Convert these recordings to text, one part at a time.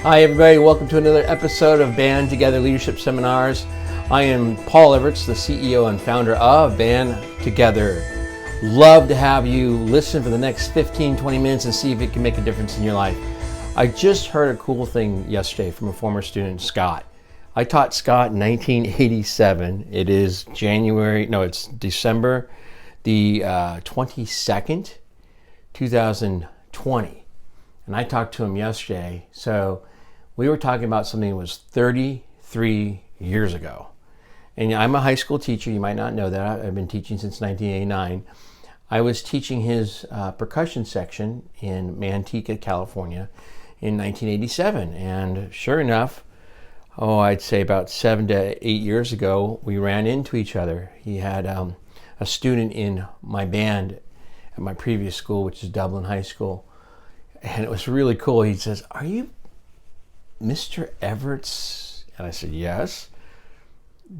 Hi everybody, welcome to another episode of Band Together Leadership Seminars. I am Paul Evarts, the CEO and founder of Band Together. Love to have you listen for the next 15-20 minutes and see if it can make a difference in your life. I just heard a cool thing yesterday from a former student, Scott. I taught Scott in 1987. It is it's December the 22nd, 2020. And I talked to him yesterday. So we were talking about something that was 33 years ago. And I'm a high school teacher. You might not know that. I've been teaching since 1989. I was teaching his percussion section in Manteca, California in 1987. And sure enough, I'd say about 7 to 8 years ago, we ran into each other. He had a student in my band at my previous school, which is Dublin High School. And it was really cool. He says, "Are you Mr. Evarts?" And I said, "Yes."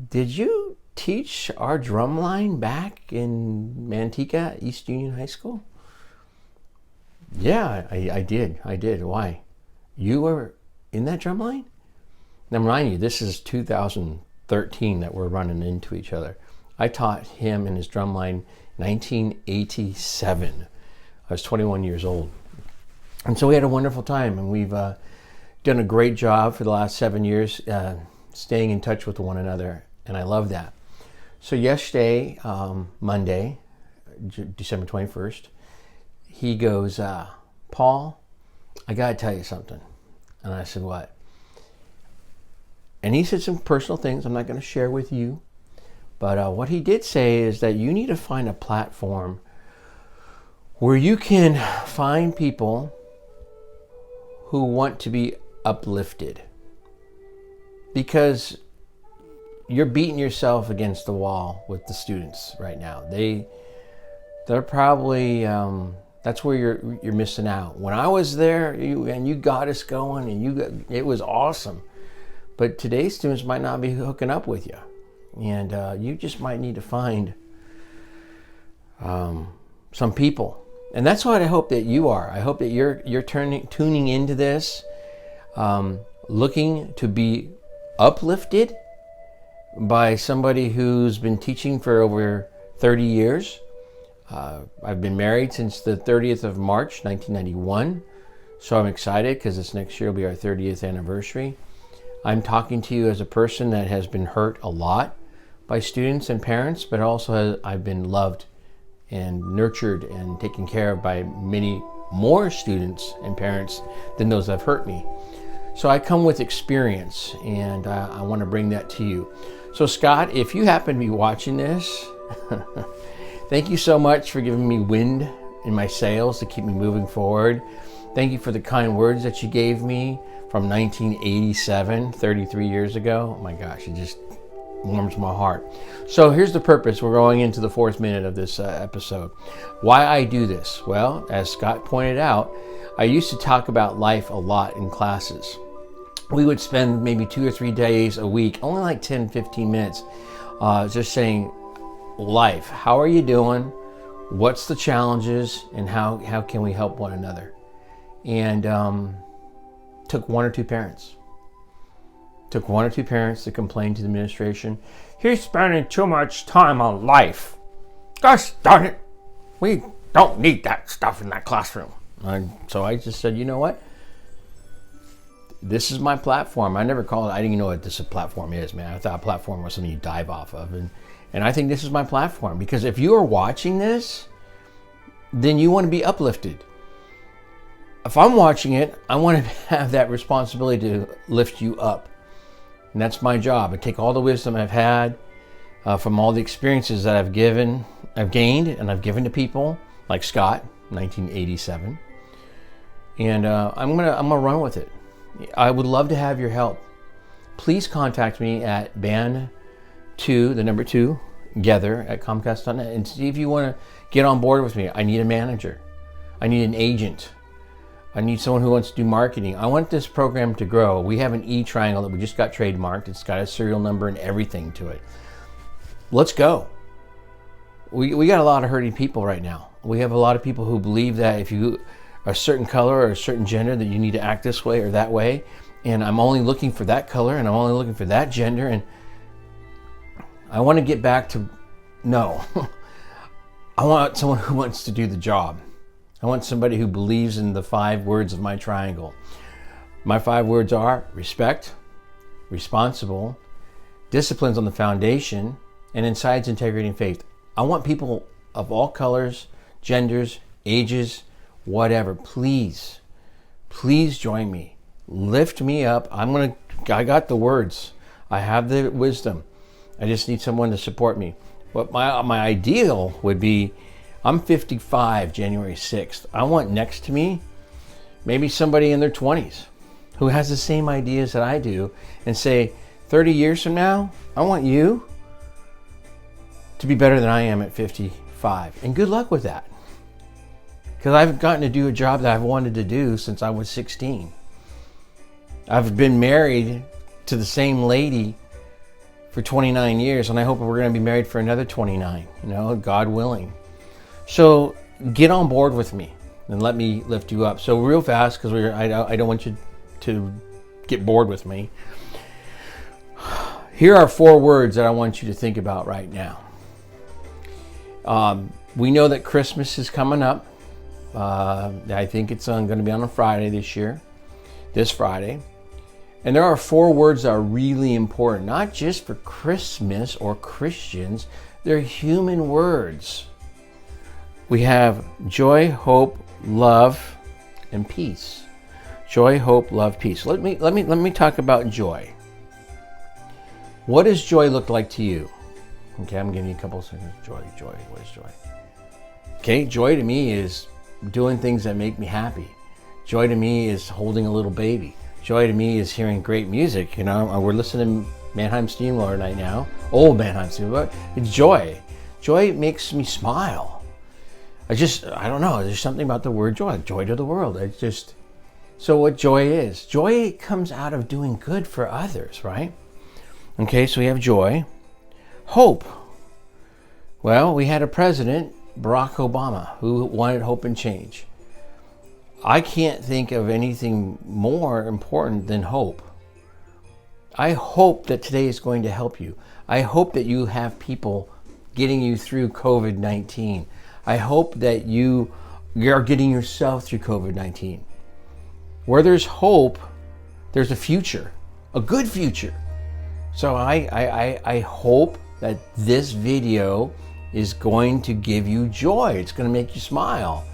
"Did you teach our drum line back in Manteca, East Union High School?" "Yeah, I did. Why? You were in that drum line?" Now, remind you, this is 2013 that we're running into each other. I taught him in his drum line 1987. I was 21 years old. And so we had a wonderful time, and we've done a great job for the last 7 years staying in touch with one another, and I love that. So yesterday, Monday, December 21st, he goes, "Paul, I got to tell you something." And I said, "What?" And he said some personal things I'm not going to share with you, but what he did say is that you need to find a platform where you can find people who want to be uplifted, because you're beating yourself against the wall with the students right now. They're probably that's where you're missing out. When I was there, you got us going, and it was awesome. But today's students might not be hooking up with you, and you just might need to find some people. And that's what I hope that you are. I hope that you're tuning into this, looking to be uplifted by somebody who's been teaching for over 30 years. I've been married since the 30th of March, 1991. So I'm excited because this next year will be our 30th anniversary. I'm talking to you as a person that has been hurt a lot by students and parents, but also I've been loved and nurtured and taken care of by many more students and parents than those that have hurt me. So I come with experience, and I want to bring that to you. So Scott, if you happen to be watching this, thank you so much for giving me wind in my sails to keep me moving forward. Thank you for the kind words that you gave me from 1987, 33 years ago. Oh my gosh, it just warms my heart. So here's the purpose. We're going into the 4th minute of this episode. Why I do this? Well, as Scott pointed out, I used to talk about life a lot in classes. We would spend maybe 2 or 3 days a week, only like 10, 15 minutes, just saying life. How are you doing? What's the challenges? And how can we help one another? And took 1 or 2 parents. Took 1 or 2 parents to complain to the administration, "He's spending too much time on life. Gosh darn it, we don't need that stuff in that classroom." So I just said, you know what? This is my platform. I didn't even know what this platform is, man. I thought a platform was something you dive off of. And I think this is my platform, because if you are watching this, then you want to be uplifted. If I'm watching it, I want to have that responsibility to lift you up. And that's my job. I take all the wisdom I've had from all the experiences that I've gained, and I've given to people like Scott, 1987. And I'm gonna run with it. I would love to have your help. Please contact me at band2, the number 2, together at Comcast.net, and see if you want to get on board with me. I need a manager. I need an agent. I need someone who wants to do marketing. I want this program to grow. We have an E-triangle that we just got trademarked. It's got a serial number and everything to it. Let's go. We got a lot of hurting people right now. We have a lot of people who believe that if you are a certain color or a certain gender that you need to act this way or that way. and I'm only looking for that color, and I'm only looking for that gender, and I want to get back to, no. I want someone who wants to do the job. I want somebody who believes in the 5 words of my triangle. My 5 words are respect, responsible, disciplines on the foundation, and insides, integrity, and faith. I want people of all colors, genders, ages, whatever. Please join me. Lift me up. I got the words. I have the wisdom. I just need someone to support me. But my ideal would be, I'm 55 January 6th. I want next to me maybe somebody in their 20s who has the same ideas that I do, and say 30 years from now, I want you to be better than I am at 55. And good luck with that. Because I've gotten to do a job that I've wanted to do since I was 16. I've been married to the same lady for 29 years, and I hope we're going to be married for another 29, God willing. So get on board with me and let me lift you up. So real fast, because I don't want you to get bored with me. Here are 4 words that I want you to think about right now. We know that Christmas is coming up. I think it's going to be on a Friday this Friday. And there are 4 words that are really important, not just for Christmas or Christians. They're human words. We have joy, hope, love, and peace. Joy, hope, love, peace. Let me talk about joy. What does joy look like to you? Okay, I'm giving you a couple of seconds. Joy. What is joy? Okay, joy to me is doing things that make me happy. Joy to me is holding a little baby. Joy to me is hearing great music. We're listening to Mannheim Steamroller right now. Old Mannheim Steamroller. It's joy. Joy makes me smile. I don't know. There's something about the word joy. Joy to the world. So what joy is? Joy comes out of doing good for others, right? Okay, so we have joy. Hope. Well, we had a president, Barack Obama, who wanted hope and change. I can't think of anything more important than hope. I hope that today is going to help you. I hope that you have people getting you through COVID-19. I hope that you are getting yourself through COVID-19. Where there's hope, there's a future, a good future. So I hope that this video is going to give you joy. It's going to make you smile.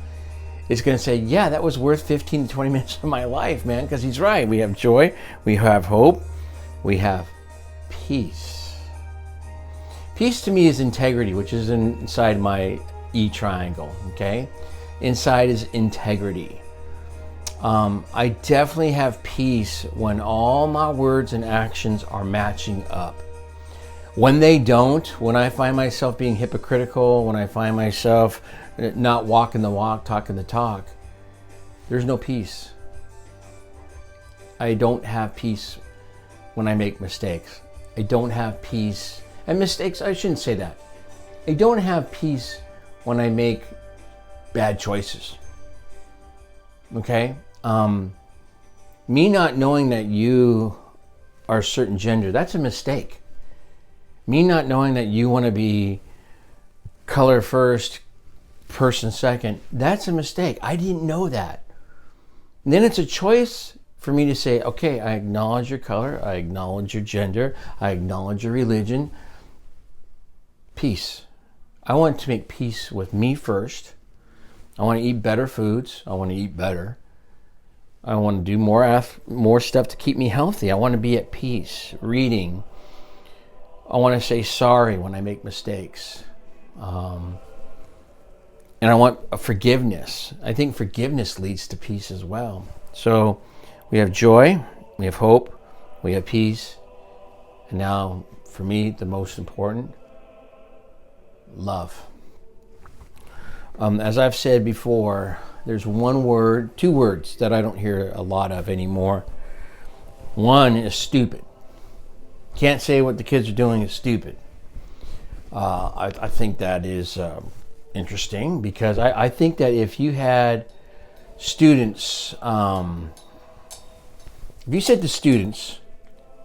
It's going to say, yeah, that was worth 15 to 20 minutes of my life, man, because he's right. We have joy, we have hope, we have peace. Peace to me is integrity, which is inside my E triangle, okay? Inside is integrity. I definitely have peace when all my words and actions are matching up. When they don't, when I find myself being hypocritical, when I find myself not walking the walk, talking the talk, there's no peace. I don't have peace when I make mistakes. I don't have peace. And mistakes, I shouldn't say that. I don't have peace when I make bad choices. Okay? Me not knowing that you are a certain gender, that's a mistake. Me not knowing that you want to be color first, person second, that's a mistake. I didn't know that. And then it's a choice for me to say, okay, I acknowledge your color, I acknowledge your gender, I acknowledge your religion. Peace. I want to make peace with me first. I want to eat better foods. I want to eat better. I want to do more stuff to keep me healthy. I want to be at peace, reading. I want to say sorry when I make mistakes. And I want a forgiveness. I think forgiveness leads to peace as well. So we have joy, we have hope, we have peace. And now, for me, the most important, love. As I've said before, there's two words that I don't hear a lot of anymore. One is stupid. Can't say what the kids are doing is stupid. I think that is interesting, because I think that if you had students If you said to students,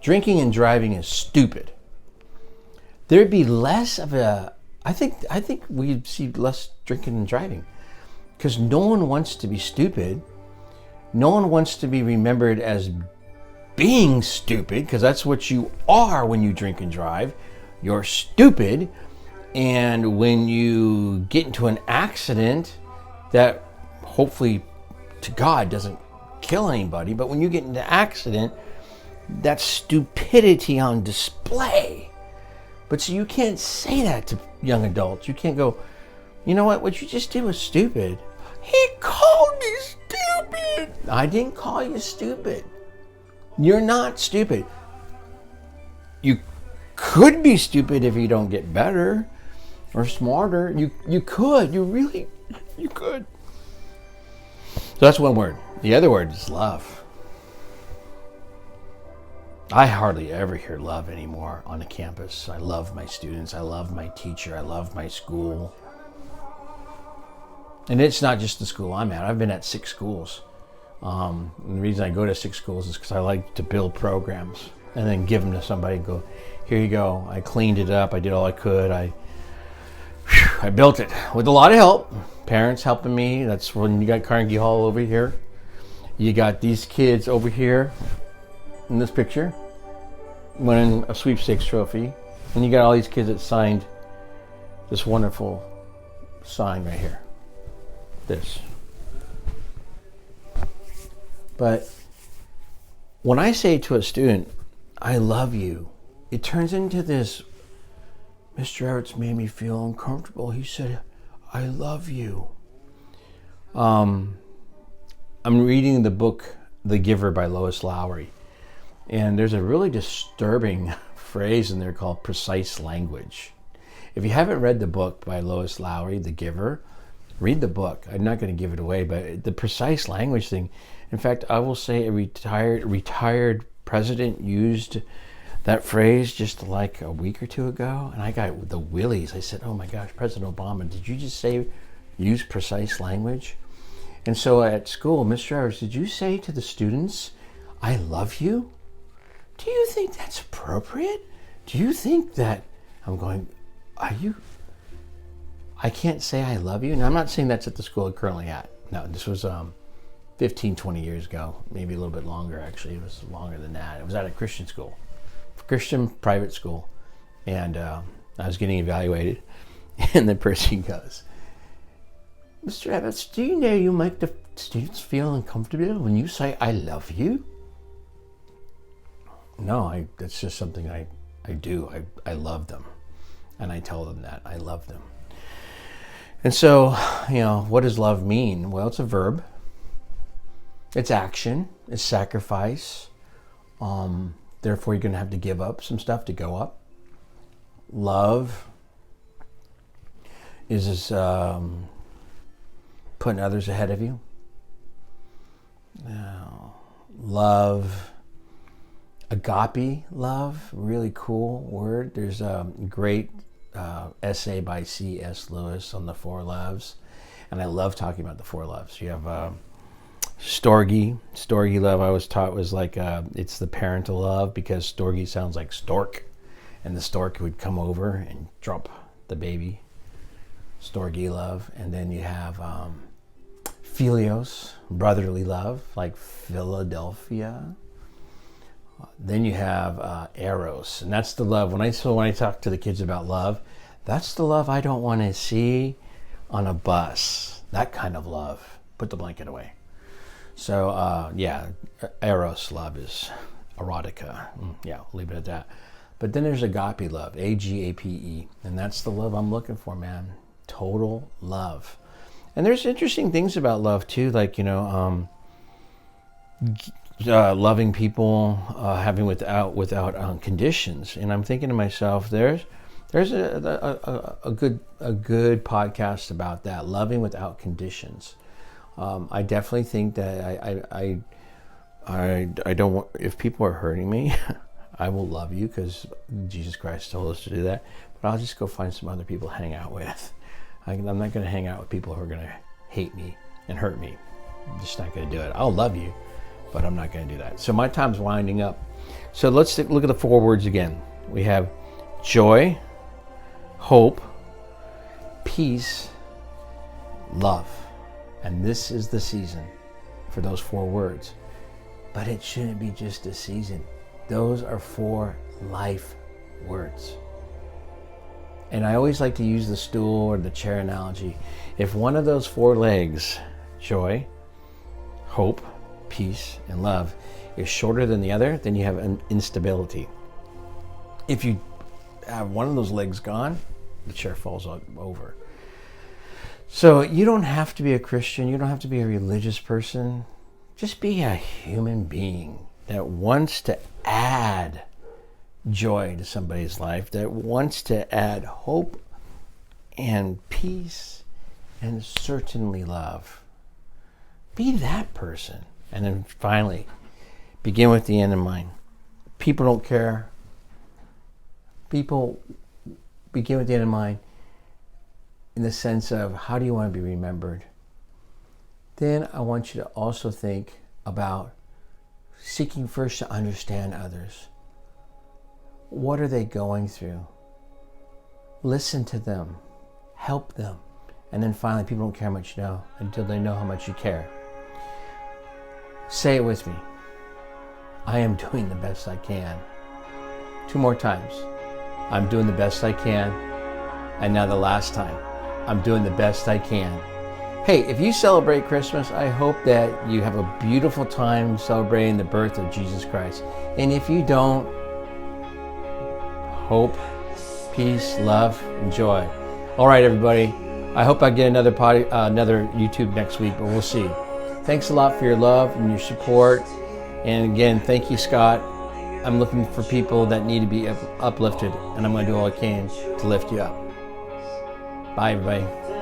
drinking and driving is stupid, there'd be less of a, I think we'd see less drinking and driving, because no one wants to be stupid. No one wants to be remembered as being stupid, because that's what you are when you drink and drive. You're stupid. And when you get into an accident that hopefully to God doesn't kill anybody, but when you get into an accident, that's stupidity on display. But so you can't say that to young adults. You can't go, you know what you just did was stupid. He called me stupid. I didn't call you stupid. You're not stupid. You could be stupid if you don't get better or smarter. You could. You could. So that's one word. The other word is love. I hardly ever hear love anymore on a campus. I love my students. I love my teacher. I love my school. And it's not just the school I'm at. I've been at 6 schools. And the reason I go to 6 schools is because I like to build programs and then give them to somebody and go, here you go. I cleaned it up. I did all I could. I built it with a lot of help. Parents helping me. That's when you got Carnegie Hall over here. You got these kids over here in this picture winning a sweepstakes trophy. And you got all these kids that signed this wonderful sign right here. This. But when I say to a student, I love you, it turns into this, Mr. Evarts made me feel uncomfortable. He said, I love you. I'm reading the book, The Giver by Lois Lowry. And there's a really disturbing phrase in there called precise language. If you haven't read the book by Lois Lowry, The Giver, read the book. I'm not going to give it away, but the precise language thing. In fact, I will say a retired president used that phrase just like a week or two ago, and I got the willies. I said, oh my gosh, President Obama, did you just say use precise language? And so at school, Mr. Evarts, did you say to the students, I love you? Do you think that's appropriate? Do you think that, I'm going, I can't say I love you. And I'm not saying that's at the school I'm currently at. No, this was 15, 20 years ago, maybe a little bit longer actually. It was longer than that. It was at a Christian school, Christian private school. And I was getting evaluated. And the person goes, Mr. Evarts, do you know you make the students feel uncomfortable when you say I love you? No, that's just something I do. I love them. And I tell them that. I love them. And so, what does love mean? Well, it's a verb. It's action. It's sacrifice. Therefore, you're going to have to give up some stuff to go up. Love is putting others ahead of you. Love, agape love, really cool word. There's a great essay by C.S. Lewis on the 4 loves. And I love talking about the 4 loves. You have storge. Storge love I was taught was like, it's the parental love, because storge sounds like stork. And the stork would come over and drop the baby. Storge love. And then you have philios, brotherly love, like Philadelphia. Then you have eros, and that's the love. When I talk to the kids about love, that's the love I don't want to see on a bus. That kind of love. Put the blanket away. So eros love is erotica. Yeah, I'll leave it at that. But then there's agape love, A-G-A-P-E, and that's the love I'm looking for, man. Total love. And there's interesting things about love too, like loving people, having without conditions. And I'm thinking to myself, there's a good podcast about that, loving without conditions. I definitely think that I don't want, if people are hurting me, I will love you because Jesus Christ told us to do that. But I'll just go find some other people to hang out with. I'm not going to hang out with people who are going to hate me and hurt me. I'm just not going to do it. I'll love you, but I'm not going to do that. So my time's winding up. So let's look at the 4 words again. We have joy, hope, peace, love. And this is the season for those 4 words. But it shouldn't be just a season. Those are 4 life words. And I always like to use the stool or the chair analogy. If one of those 4 legs, joy, hope, peace, and love, is shorter than the other, then you have an instability. If you have one of those legs gone, the chair falls over. So you don't have to be a Christian. You don't have to be a religious person. Just be a human being that wants to add joy to somebody's life, that wants to add hope and peace and certainly love. Be that person. And then finally, begin with the end in mind. People don't care. People begin with the end in mind in the sense of, how do you want to be remembered? Then I want you to also think about seeking first to understand others. What are they going through? Listen to them. Help them. And then finally, people don't care how much you know until they know how much you care. Say it with me. I am doing the best I can. 2 more times. I'm doing the best I can. And now the last time. I'm doing the best I can. Hey, if you celebrate Christmas, I hope that you have a beautiful time celebrating the birth of Jesus Christ. And if you don't, hope, peace, love, and joy. All right, everybody. I hope I get another YouTube next week, but we'll see. Thanks a lot for your love and your support. And again, thank you, Scott. I'm looking for people that need to be uplifted, and I'm going to do all I can to lift you up. Bye, everybody.